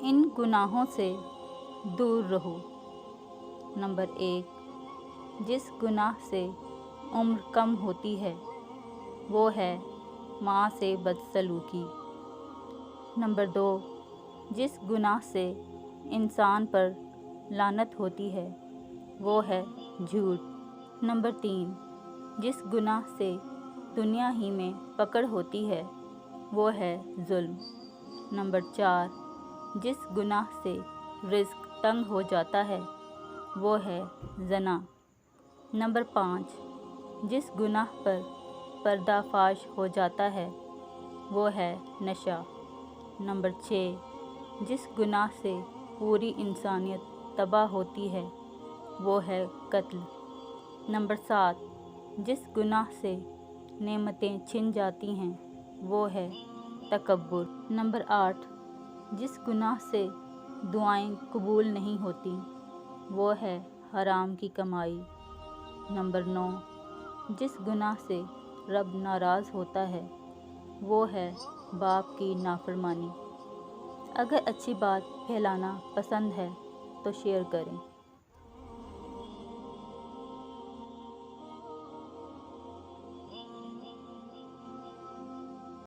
ان گناہوں سے دور رہو۔ نمبر 1، جس گناہ سے عمر کم ہوتی ہے وہ ہے ماں سے بدسلوکی۔ نمبر 2، جس گناہ سے انسان پر لعنت ہوتی ہے وہ ہے جھوٹ۔ نمبر 3، جس گناہ سے دنیا ہی میں پکڑ ہوتی ہے وہ ہے ظلم۔ نمبر 4، جس گناہ سے رزق تنگ ہو جاتا ہے وہ ہے زنا۔ نمبر 5، جس گناہ پر پردہ فاش ہو جاتا ہے وہ ہے نشہ۔ نمبر 6، جس گناہ سے پوری انسانیت تباہ ہوتی ہے وہ ہے قتل۔ نمبر 7، جس گناہ سے نعمتیں چھن جاتی ہیں وہ ہے تکبر۔ نمبر 8، جس گناہ سے دعائیں قبول نہیں ہوتی وہ ہے حرام کی کمائی۔ نمبر 9، جس گناہ سے رب ناراض ہوتا ہے وہ ہے باپ کی نافرمانی۔ اگر اچھی بات پھیلانا پسند ہے تو شیئر کریں۔